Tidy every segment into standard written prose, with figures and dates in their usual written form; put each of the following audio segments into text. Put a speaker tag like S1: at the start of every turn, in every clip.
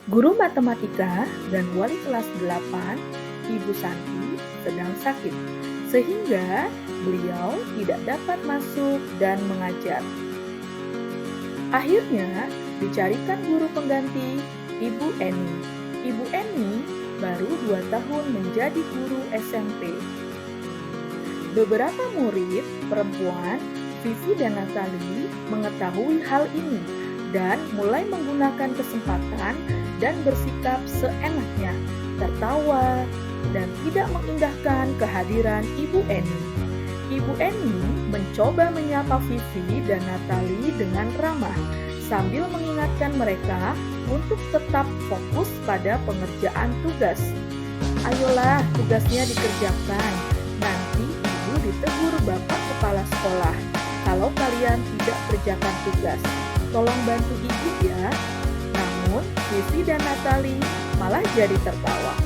S1: Guru matematika dan wali kelas 8, Ibu Santi, sedang sakit, sehingga beliau tidak dapat masuk dan mengajar. Akhirnya, dicarikan guru pengganti, Ibu Eni. Ibu Eni baru 2 tahun menjadi guru SMP. Beberapa murid perempuan, Vivi dan Natali, mengetahui hal ini dan mulai menggunakan kesempatan dan bersikap seenaknya, tertawa, dan tidak mengindahkan kehadiran Ibu Eni. Ibu Eni mencoba menyapa Vivi dan Natali dengan ramah, sambil mengingatkan mereka untuk tetap fokus pada pengerjaan tugas. Ayolah, tugasnya dikerjakan. Nanti Ibu ditegur Bapak Kepala Sekolah kalau kalian tidak kerjakan tugas. Tolong bantu Ibu ya. Namun, Vivi dan Natali malah jadi tertawa.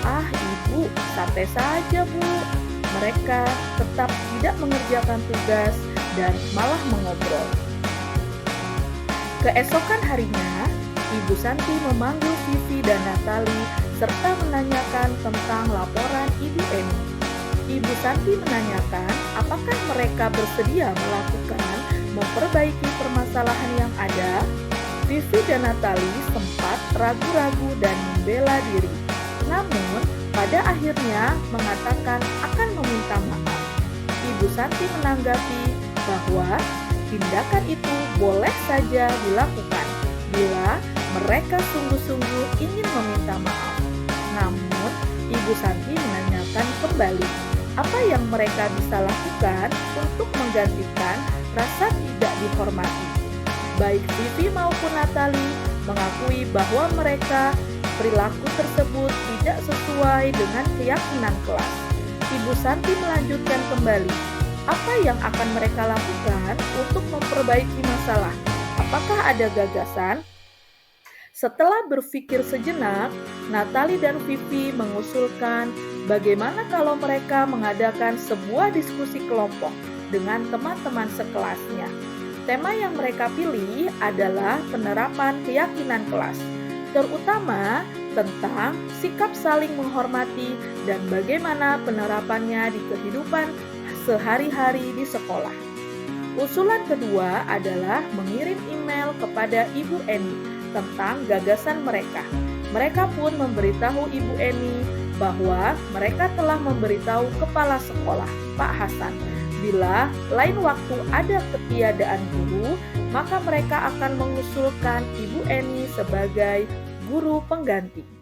S1: Ah, Ibu, santai saja, Bu. Mereka tetap tidak mengerjakan tugas dan malah mengobrol. Keesokan harinya, Ibu Santi memanggil Vivi dan Natali serta menanyakan tentang laporan Ibu Eni. Ibu Santi menanyakan apakah mereka bersedia melakukan memperbaiki permasalahan yang ada. Vivi dan Natali sempat ragu-ragu dan membela diri. Namun, pada akhirnya mengatakan akan meminta maaf. Ibu Santi menanggapi bahwa tindakan itu boleh saja dilakukan bila mereka sungguh-sungguh ingin meminta maaf. Namun, Ibu Santi menanyakan kembali, apa yang mereka bisa lakukan untuk menggantikan rasa tidak dihormati. Baik Vivi maupun Natali mengakui bahwa mereka perilaku tersebut tidak sesuai dengan keyakinan kelas. Ibu Santi melanjutkan kembali, apa yang akan mereka lakukan untuk memperbaiki masalah? Apakah ada gagasan? Setelah berpikir sejenak, Natali dan Vivi mengusulkan bagaimana kalau mereka mengadakan sebuah diskusi kelompok dengan teman-teman sekelasnya. Tema yang mereka pilih adalah penerapan keyakinan kelas, terutama tentang sikap saling menghormati dan bagaimana penerapannya di kehidupan sehari-hari di sekolah. Usulan kedua adalah mengirim email kepada Ibu Eni tentang gagasan mereka. Mereka pun memberitahu Ibu Eni bahwa mereka telah memberitahu kepala sekolah, Pak Hasan, bila lain waktu ada ketiadaan guru, maka mereka akan mengusulkan Ibu Eni sebagai guru pengganti.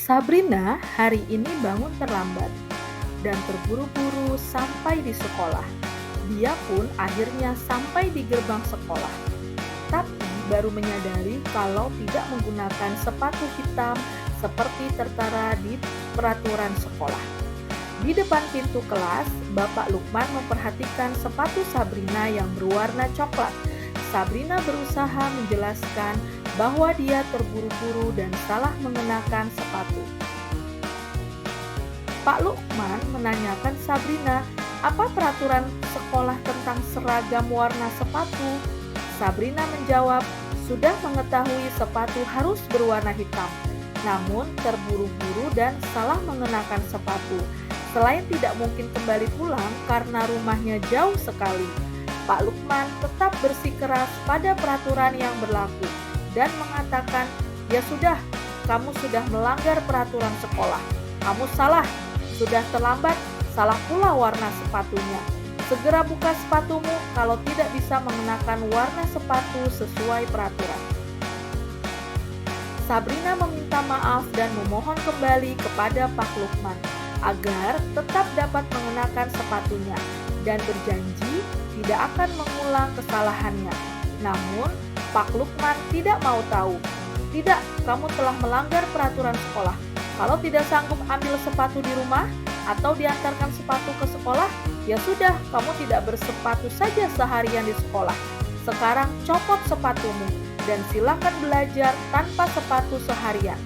S1: Sabrina hari ini bangun terlambat dan terburu-buru sampai di sekolah. Dia pun akhirnya sampai di gerbang sekolah, tapi baru menyadari kalau tidak menggunakan sepatu hitam seperti tertera di peraturan sekolah. Di depan pintu kelas, Bapak Lukman memperhatikan sepatu Sabrina yang berwarna coklat. Sabrina berusaha menjelaskan bahwa dia terburu-buru dan salah mengenakan sepatu. Pak Lukman menanyakan Sabrina, apa peraturan sekolah tentang seragam warna sepatu? Sabrina menjawab, sudah mengetahui sepatu harus berwarna hitam, namun terburu-buru dan salah mengenakan sepatu. Selain tidak mungkin kembali pulang karena rumahnya jauh sekali, Pak Lukman tetap bersikeras pada peraturan yang berlaku dan mengatakan, ya sudah, kamu sudah melanggar peraturan sekolah. Kamu salah, sudah terlambat, salah pula warna sepatunya. Segera buka sepatumu kalau tidak bisa mengenakan warna sepatu sesuai peraturan. Sabrina meminta maaf dan memohon kembali kepada Pak Lukman agar tetap dapat mengenakan sepatunya dan berjanji tidak akan mengulang kesalahannya. Namun, Pak Lukman tidak mau tahu. Tidak, kamu telah melanggar peraturan sekolah. Kalau tidak sanggup ambil sepatu di rumah, atau diantarkan sepatu ke sekolah? Ya sudah, kamu tidak bersepatu saja seharian di sekolah. Sekarang copot sepatumu dan silakan belajar tanpa sepatu seharian.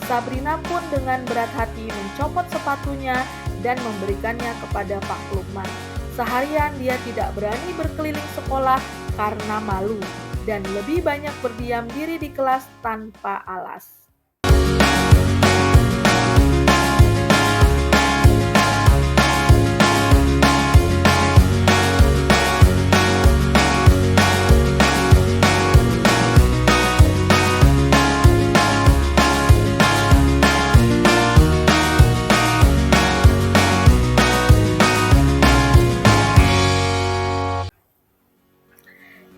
S1: Sabrina pun dengan berat hati mencopot sepatunya dan memberikannya kepada Pak Lukman. Seharian dia tidak berani berkeliling sekolah karena malu dan lebih banyak berdiam diri di kelas tanpa alas.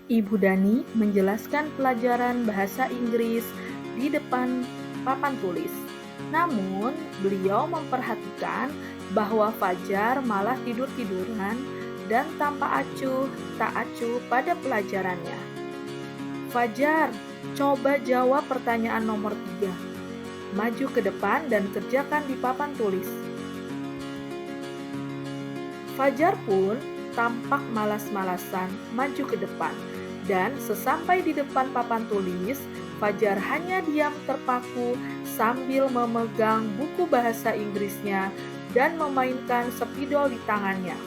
S1: Ibu Dani menjelaskan pelajaran bahasa Inggris di depan papan tulis. Namun, beliau memperhatikan bahwa Fajar malah tidur-tiduran dan tanpa tak acuh pada pelajarannya. Fajar, coba jawab pertanyaan nomor 3. Maju ke depan dan kerjakan di papan tulis. Fajar pun tampak malas-malasan maju ke depan. Dan sesampai di depan papan tulis, Fajar hanya diam terpaku sambil memegang buku bahasa Inggrisnya dan memainkan spidol di tangannya.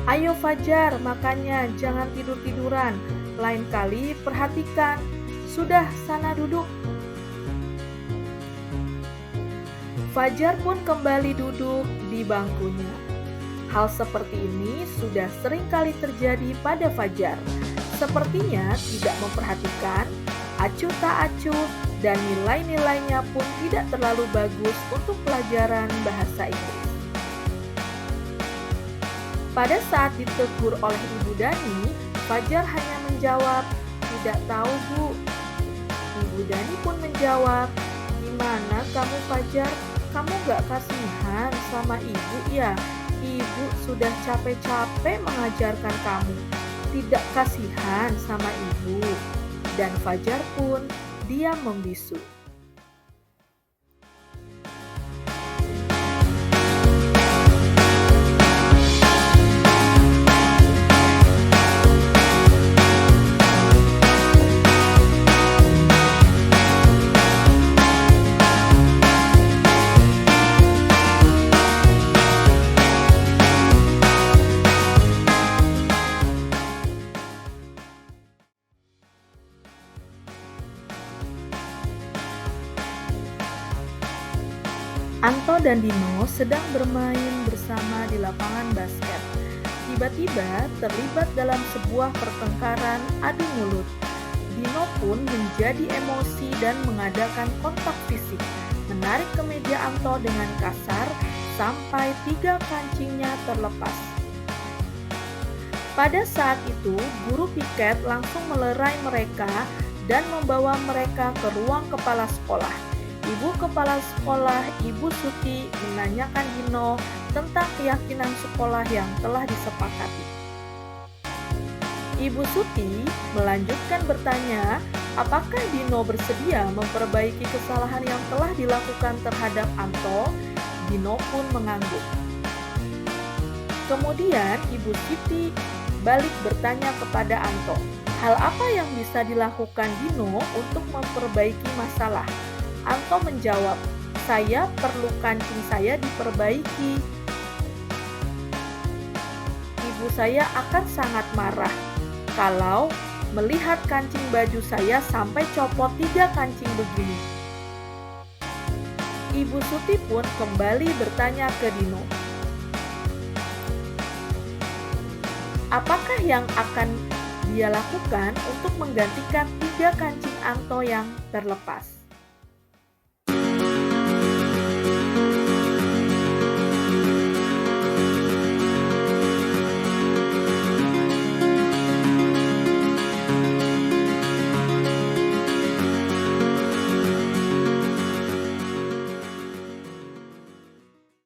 S1: Ayo Fajar, makanya jangan tidur-tiduran. Lain kali perhatikan. Sudah, sana duduk. Fajar pun kembali duduk di bangkunya. Hal seperti ini sudah sering kali terjadi pada Fajar. Sepertinya tidak memperhatikan, acuh tak acuh, dan nilai-nilainya pun tidak terlalu bagus untuk pelajaran bahasa Inggris. Pada saat ditegur oleh Ibu Dani, Fajar hanya menjawab, "Tidak tahu, Bu." Ibu Dani pun menjawab, "Gimana kamu Fajar? Kamu gak kasihan sama ibu ya? Ibu sudah capek-capek mengajarkan kamu. Tidak kasihan sama ibu." Dan Fajar pun diam membisu. Anto dan Dino sedang bermain bersama di lapangan basket. Tiba-tiba terlibat dalam sebuah pertengkaran adu mulut. Dino pun menjadi emosi dan mengadakan kontak fisik, menarik kemeja Anto dengan kasar sampai 3 kancingnya terlepas. Pada saat itu, guru piket langsung melerai mereka dan membawa mereka ke ruang kepala sekolah. Ibu kepala sekolah, Ibu Suti, menanyakan Dino tentang keyakinan sekolah yang telah disepakati. Ibu Suti melanjutkan bertanya, apakah Dino bersedia memperbaiki kesalahan yang telah dilakukan terhadap Anto? Dino pun mengangguk. Kemudian Ibu Siti balik bertanya kepada Anto, hal apa yang bisa dilakukan Dino untuk memperbaiki masalah? Anto menjawab, saya perlu kancing saya diperbaiki. Ibu saya akan sangat marah kalau melihat kancing baju saya sampai copot 3 kancing begini. Ibu Suti pun kembali bertanya ke Dino, apakah yang akan dia lakukan untuk menggantikan 3 kancing Anto yang terlepas?